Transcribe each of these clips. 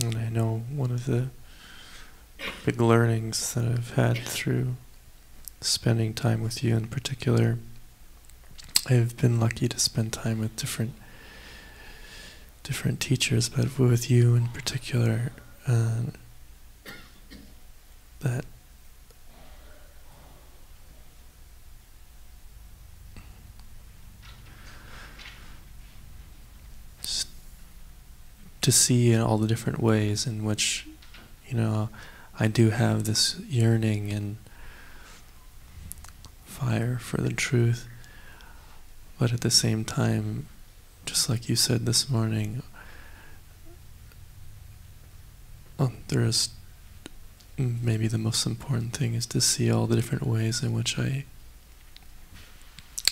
And I know one of the big learnings that I've had through spending time with you in particular, I've been lucky to spend time with different teachers, but with you in particular, that to see in all the different ways in which, I do have this yearning and fire for the truth, but at the same time, just like you said this morning, there is maybe the most important thing is to see all the different ways in which I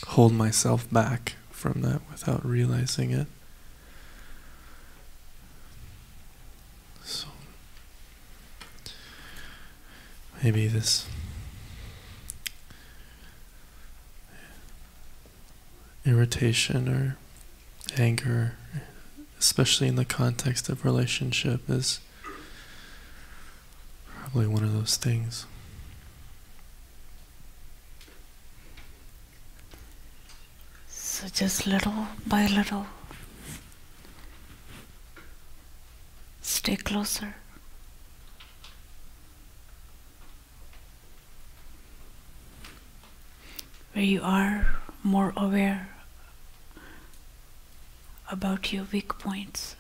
hold myself back from that without realizing it. So maybe this irritation or anger, especially in the context of relationship, is probably one of those things. So just little by little, stay closer. Where you are more aware about your weak points.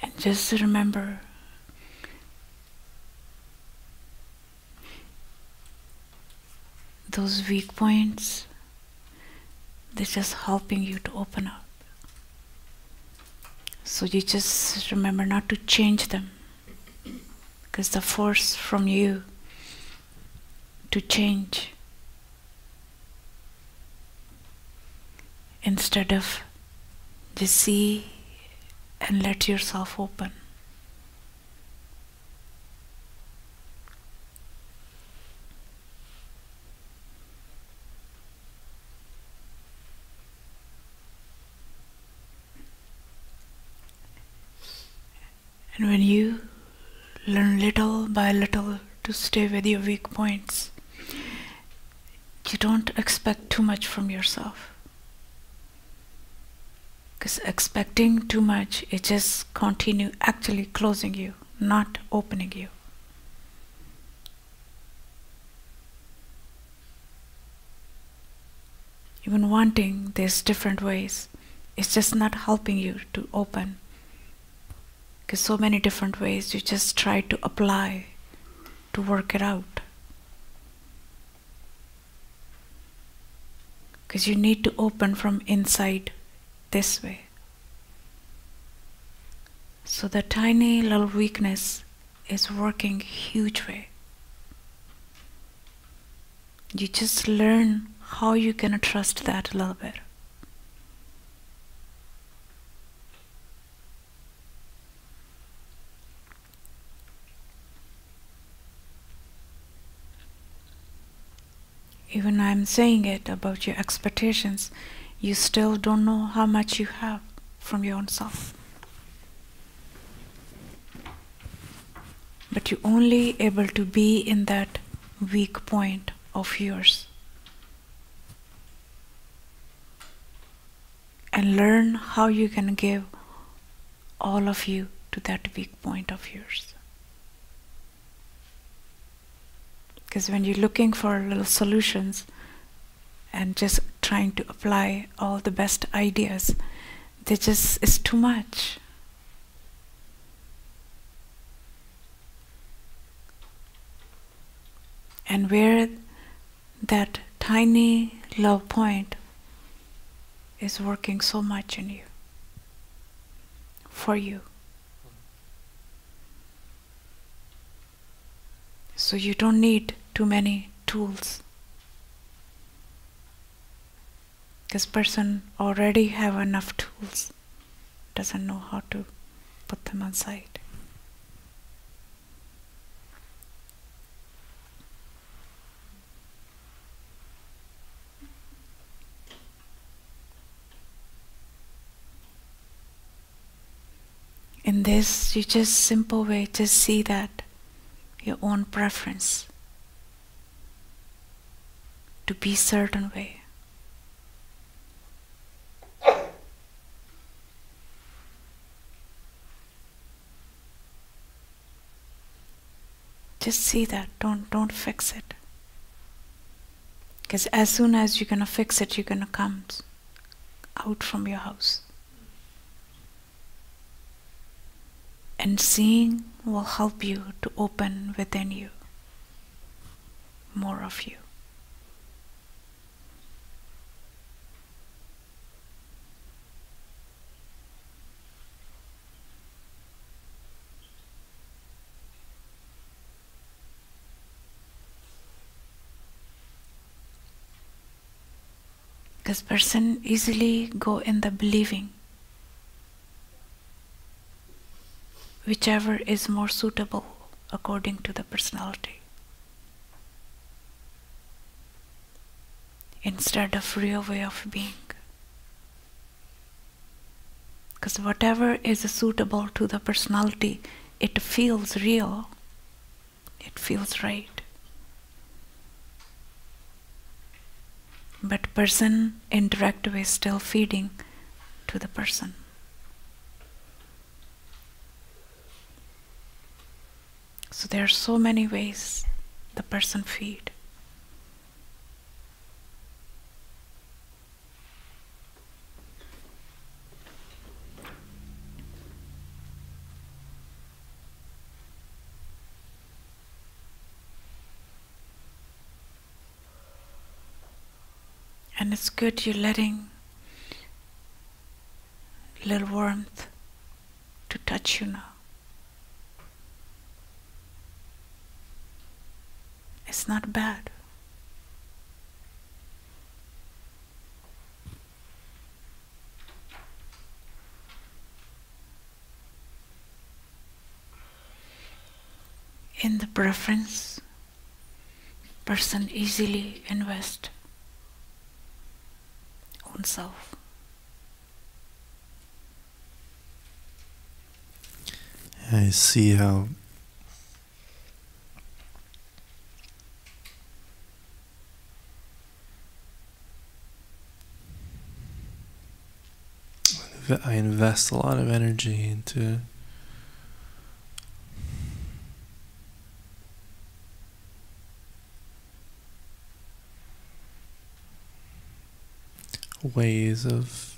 And just remember, those weak points, they're just helping you to open up. So you just remember not to change them, because the force from you to change, instead of just see and let yourself open. And when you learn little by little to stay with your weak points, you don't expect too much from yourself. Because expecting too much, it just continue actually closing you, not opening you. Even wanting, there's different ways. It's just not helping you to open. Because so many different ways you just try to apply to work it out. Because you need to open from inside this way. So the tiny little weakness is working huge way. You just learn how you're gonna trust that a little bit. Even I'm saying it about your expectations, you still don't know how much you have from your own self. But you're only able to be in that weak point of yours and learn how you can give all of you to that weak point of yours. Because when you're looking for little solutions and just trying to apply all the best ideas, it's too much. And where that tiny love point is working so much in you, for you. So you don't need too many tools. This person already have enough tools, doesn't know how to put them aside. In this, you just simple way, just see that your own preference to be certain way. Just see that, don't fix it. Because as soon as you're gonna fix it, you're gonna come out from your house. And seeing will help you to open within you more of you. Because person easily go in the believing whichever is more suitable according to the personality, instead of real way of being. Because whatever is suitable to the personality, it feels real, it feels right. But person in direct way still feeding to the person. So there are so many ways the person feed. And it's good you're letting little warmth to touch you now. It's not bad. In the preference, person easily invest oneself. I see how I invest a lot of energy into ways of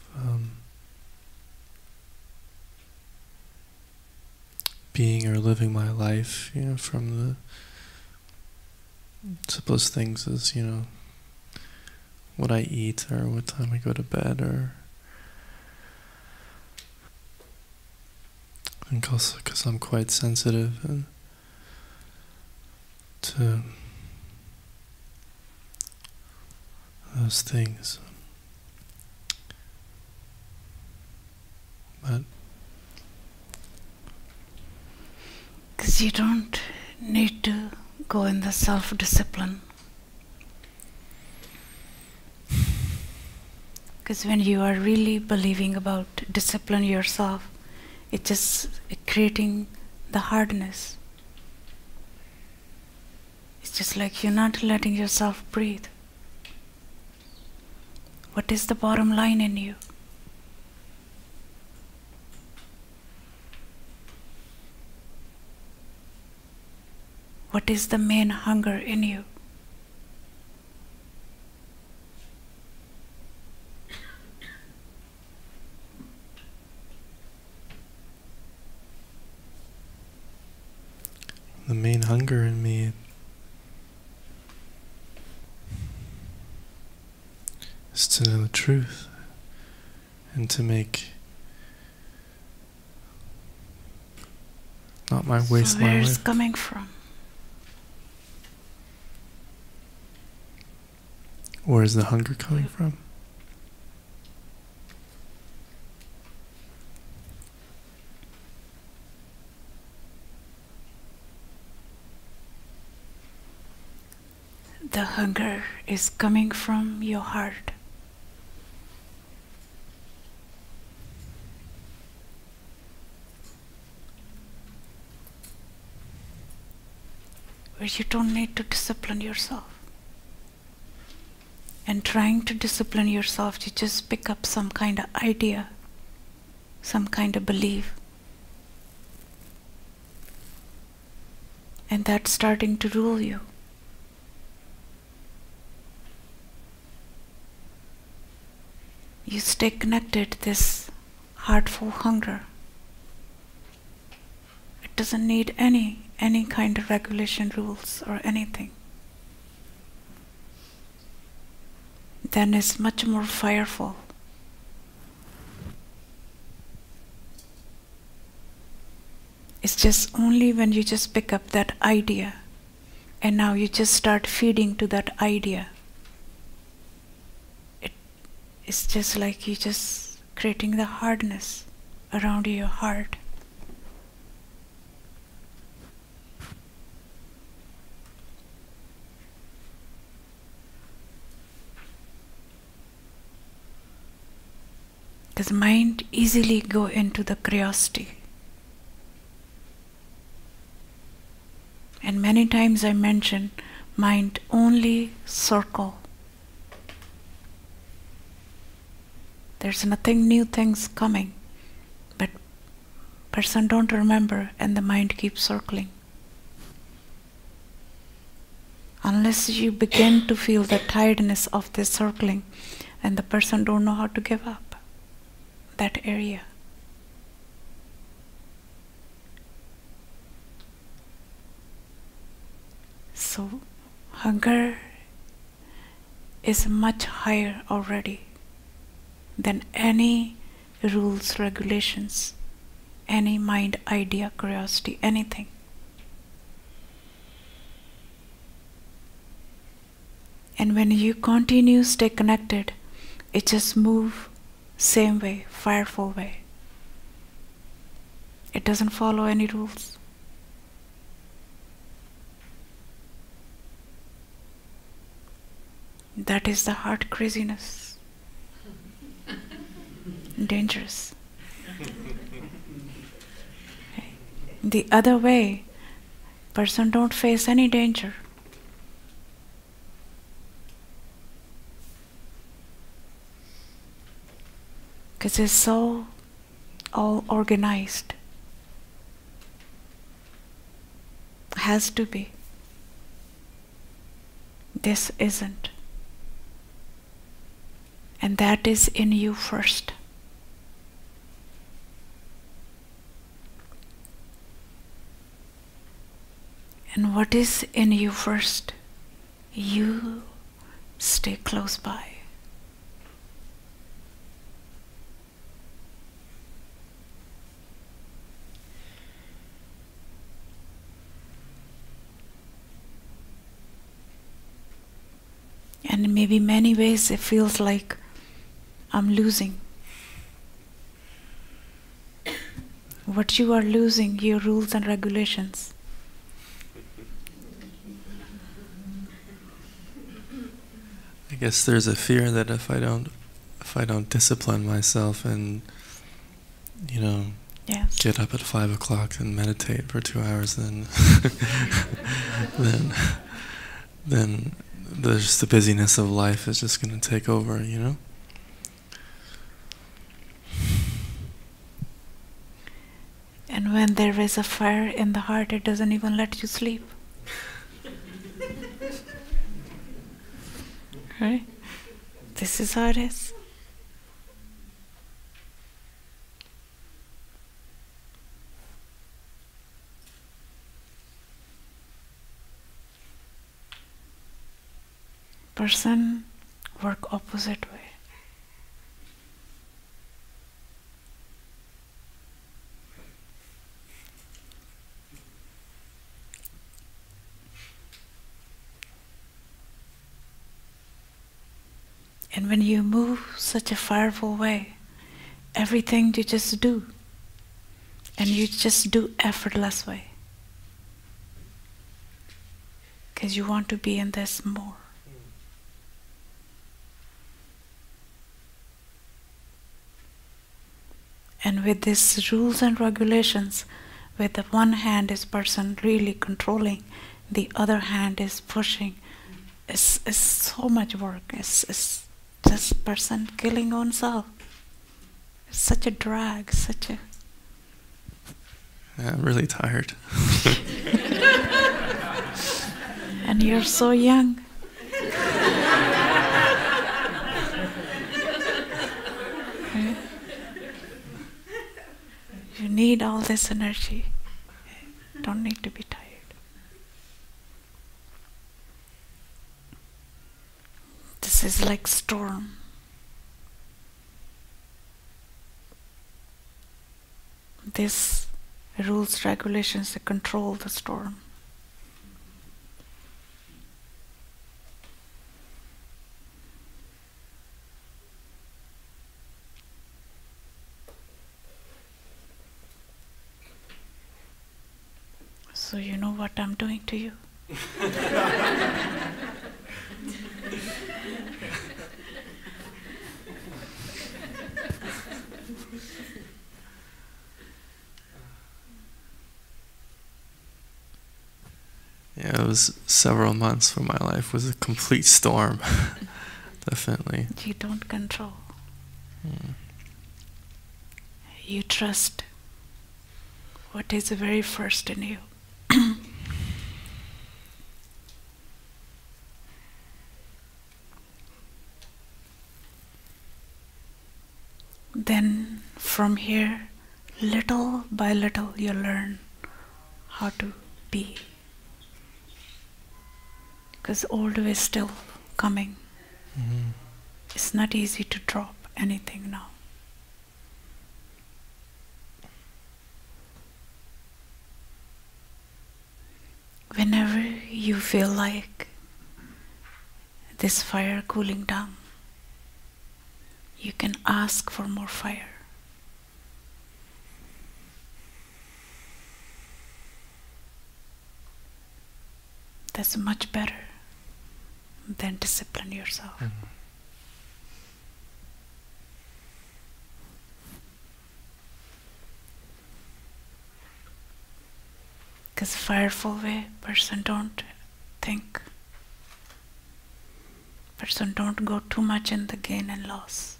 being or living my life, from the simplest things as, what I eat or what time I go to bed, or I think also because I'm quite sensitive and to those things. But because you don't need to go in the self-discipline. Because when you are really believing about discipline yourself, it's just creating the hardness. It's just like you're not letting yourself breathe. What is the bottom line in you? What is the main hunger in you? the main hunger in me is to know the truth and to make not my waste So my where is life. coming from? Where is the hunger coming from? The hunger is coming from your heart. where you don't need to discipline yourself. And trying to discipline yourself, you just pick up some kind of idea, some kind of belief. And that's starting to rule you. You stay connected to this heartful hunger. It doesn't need any kind of regulation, rules, or anything. Then it's much more fireful. It's just only when you just pick up that idea and now you just start feeding to that idea. It's just like you just creating the hardness around your heart. Because mind easily go into the curiosity. And many times I mention mind only circle. There's nothing new things coming, but person don't remember and the mind keeps circling. Unless you begin to feel the tiredness of this circling, and the person don't know how to give up that area. So hunger is much higher already than any rules, regulations, any mind, idea, curiosity, anything. And when you continue stay connected, it just move same way, fireful way. It doesn't follow any rules. That is the heart craziness. Dangerous. The other way, person don't face any danger. Because it's so all organized. Has to be. This isn't. And that is in you first. And what is in you first, you stay close by. And maybe many ways it feels like I'm losing. What you are losing, your rules and regulations. I guess there's a fear that if I don't discipline myself and Yes. get up at 5 o'clock and meditate for 2 hours, then then there's the busyness of life is just going to take over, And when there is a fire in the heart, it doesn't even let you sleep. Right? This is how it is. Person work opposite way. And when you move such a fireful way, everything you just do, and you just do effortless way, because you want to be in this more. And with these rules and regulations, with the one hand is person really controlling the other hand is pushing. It's so much work. It's just person killing oneself. It's such a drag, such a... Yeah, I'm really tired. And you're so young. You need all this energy. Don't need to be tired. This is like storm. This rules, regulations that control the storm. So you know what I'm doing to you? Yeah, it was several months where my life was a complete storm. Definitely. You don't control. You trust what is the very first in you. Then from here, little by little, you learn how to be. Because old way is still coming. Mm-hmm. It's not easy to drop anything now. Whenever you feel like this fire cooling down, you can ask for more fire. That's much better than discipline yourself. Mm-hmm. Because fireful way, person don't think. Person don't go too much in the gain and loss.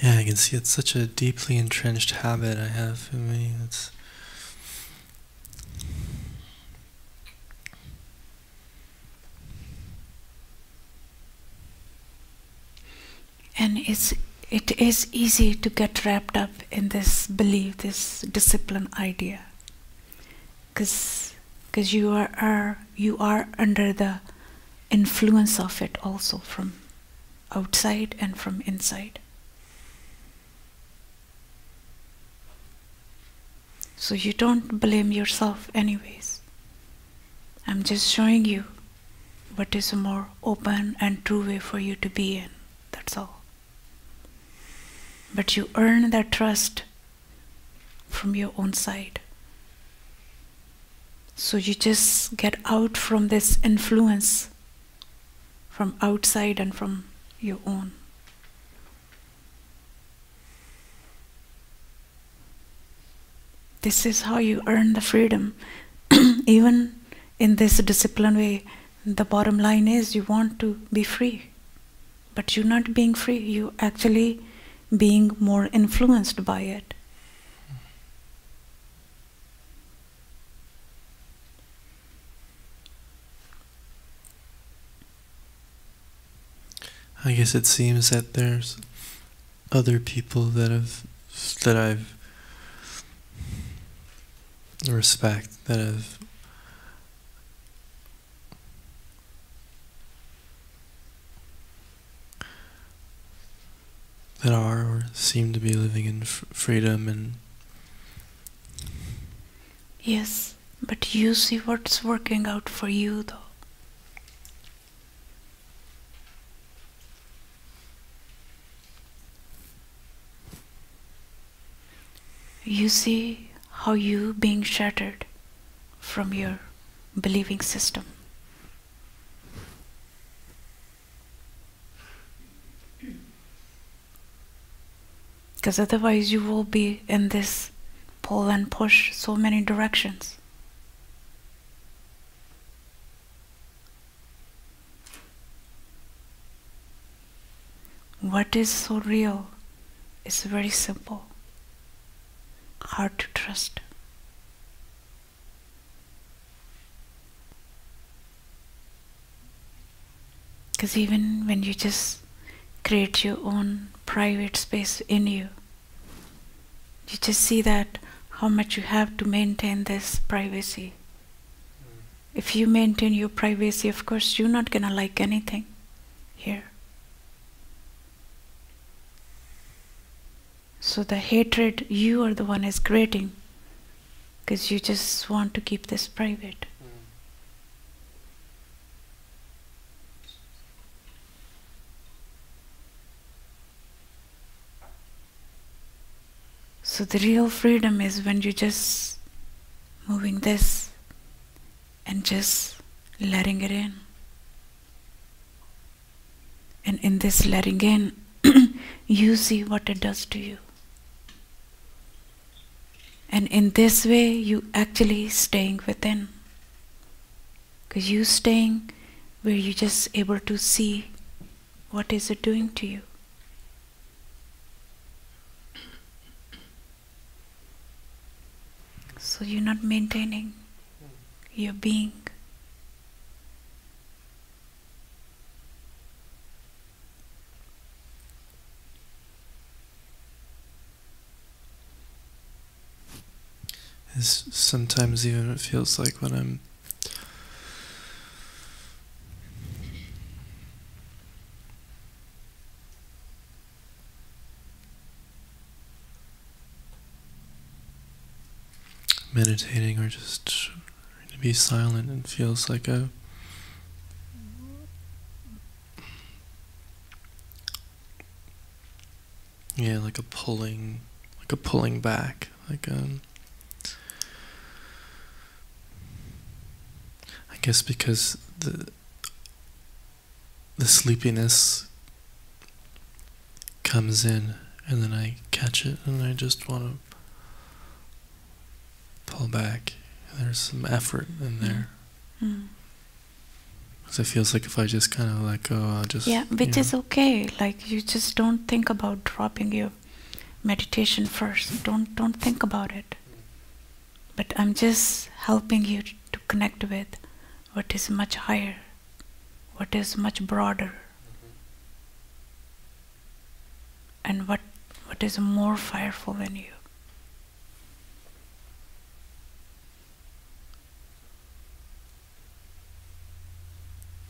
Yeah, I can see it's such a deeply entrenched habit I have in me. And it is easy to get wrapped up in this belief, this discipline idea, because you are under the influence of it also from outside and from inside. So you don't blame yourself anyways. I'm just showing you what is a more open and true way for you to be in. That's all. But you earn that trust from your own side. So you just get out from this influence from outside and from your own. This is how you earn the freedom. Even in this disciplined way, the bottom line is you want to be free. But you're not being free, you're actually being more influenced by it. I guess it seems that there's other people that I've respect, that are or seem to be living in freedom and... Yes, but you see what's working out for you though. You see how you being shattered from your believing system. Because otherwise you will be in this pull and push so many directions. What is so real is very simple, hard to trust. Because even when you just create your own private space in you, you just see that how much you have to maintain this privacy. If you maintain your privacy, of course you're not gonna like anything here. So the hatred you are the one is creating because you just want to keep this private. So the real freedom is when you just moving this and just letting it in. And in this letting in, you see what it does to you. And in this way, you actually staying within. Because you staying where you just able to see what is it doing to you. So you're not maintaining your being. Sometimes even it feels like when I'm meditating or just trying to be silent, it feels like like a pulling back, I guess because the sleepiness comes in and then I catch it and I just want to pull back. There's some effort in there. Because it feels like if I just kind of let go, I'll just... Yeah, which is okay. Like, you just don't think about dropping your meditation first. Don't think about it. But I'm just helping you to connect with what is much higher, what is much broader, and what is more fireful in you.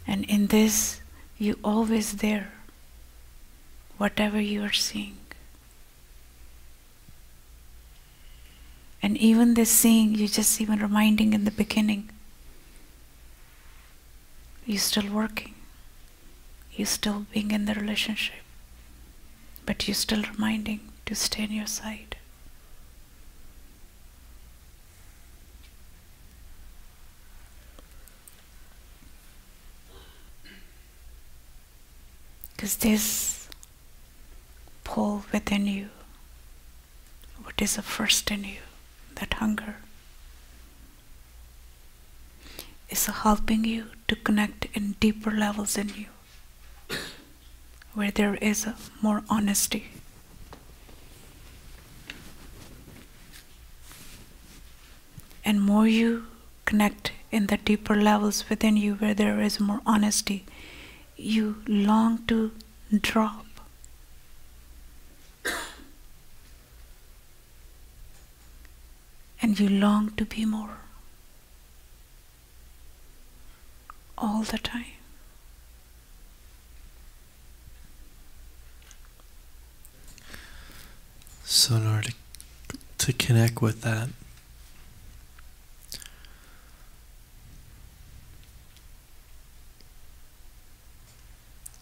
And in this, you always there, whatever you are seeing. And even this seeing, you just even reminding in the beginning, you're still working, you're still being in the relationship, but you're still reminding to stay on your side. Because this pull within you, what is the first in you, that hunger, is helping you to connect in deeper levels in you, where there is a more honesty. And more you connect in the deeper levels within you, where there is more honesty, you long to drop. And you long to be more. All the time. So in order to connect with that,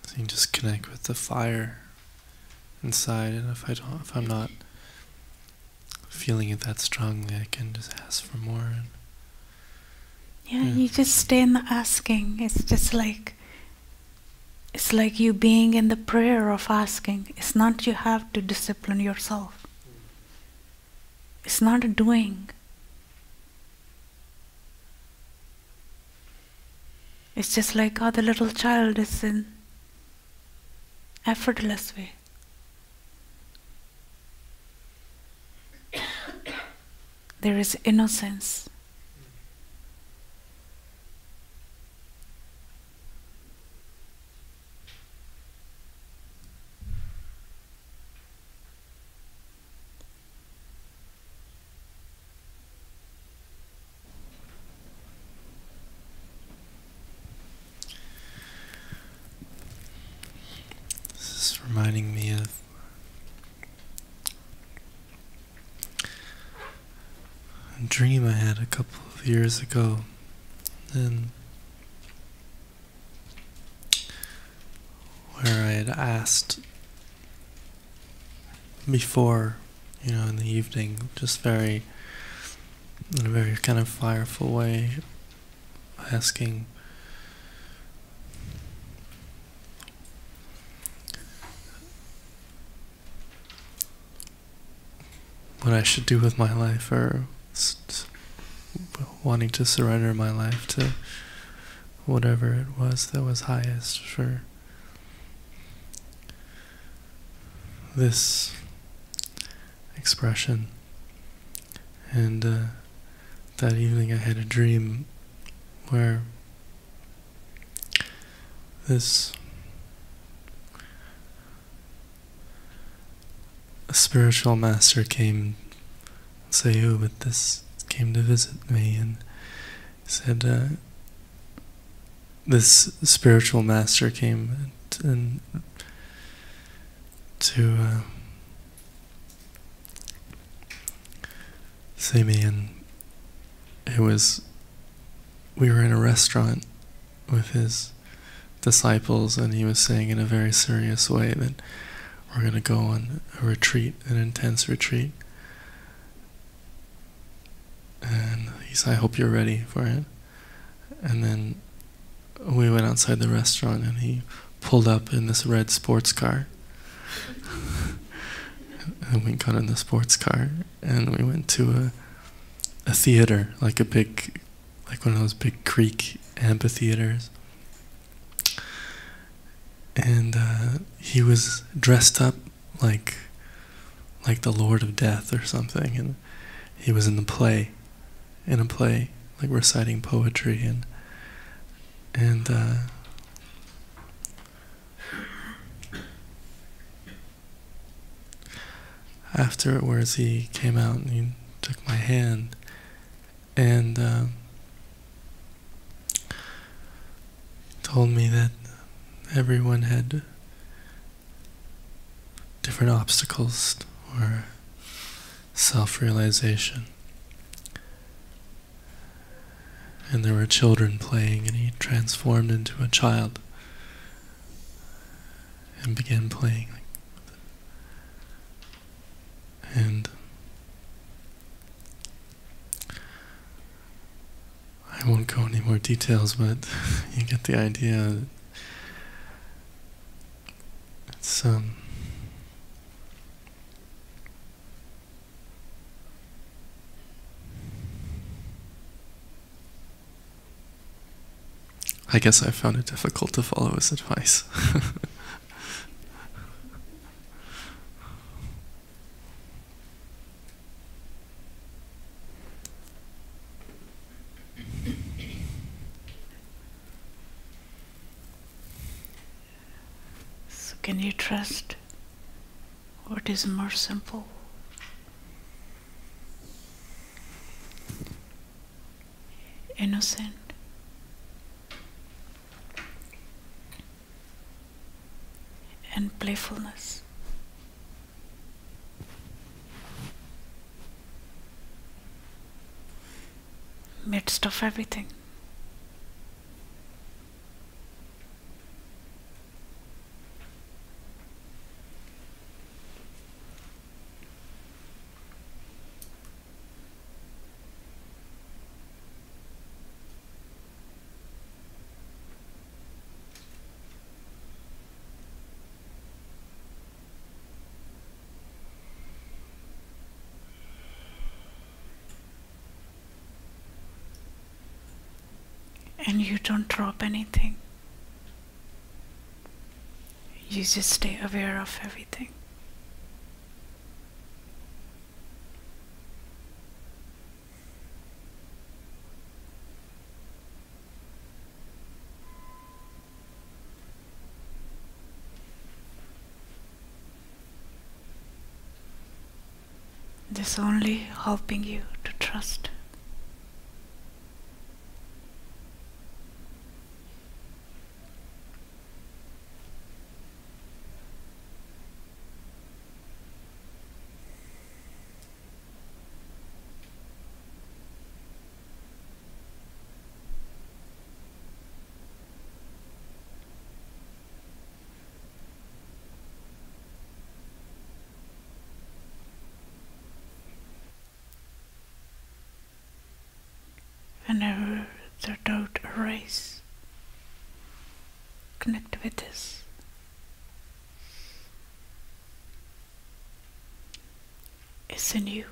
so you just connect with the fire inside, and if I'm not feeling it that strongly, I can just ask for more. Yeah, you just stay in the asking. It's just like It's like you being in the prayer of asking. It's not you have to discipline yourself. It's not a doing. It's just like how the little child is in effortless way. There is innocence. This is reminding me of a dream I had a couple of years ago, and where I had asked before, in the evening, just in a very kind of fireful way, asking what I should do with my life, or wanting to surrender my life to whatever it was that was highest for this expression. And that evening I had a dream where this spiritual master came, say who, but this came to visit me, and said, this spiritual master came to see me, and we were in a restaurant with his disciples, and he was saying in a very serious way that we're going to go on a retreat, an intense retreat. And he said, I hope you're ready for it. And then we went outside the restaurant, and he pulled up in this red sports car. And we got in the sports car, and we went to a theater, like one of those big Greek amphitheaters. And he was dressed up like the Lord of Death or something, and he was in a play, like reciting poetry, and afterwards he came out and he took my hand, and told me that everyone had different obstacles or self-realization. And there were children playing, and he transformed into a child and began playing. And I won't go into more details, but you get the idea. It's I guess I found it difficult to follow his advice. So can you trust what is more simple? Innocent. And playfulness. Midst of everything. and you don't drop anything. You just stay aware of everything. This only helping you to trust. Whenever the doubt arises, connect with this. It's in you.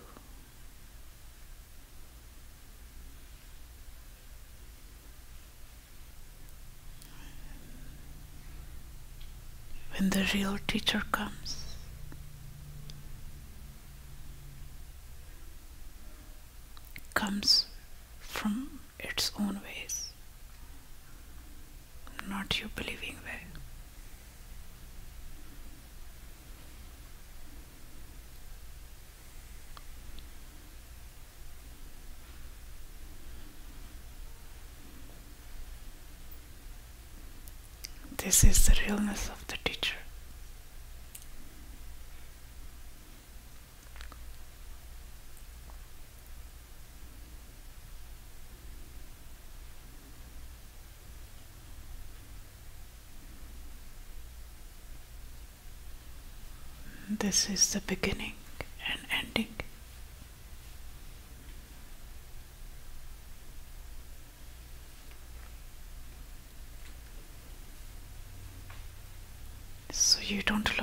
When the real teacher comes from its own ways, not you believing way. This is the realness of the teacher. This is the beginning and ending. So you don't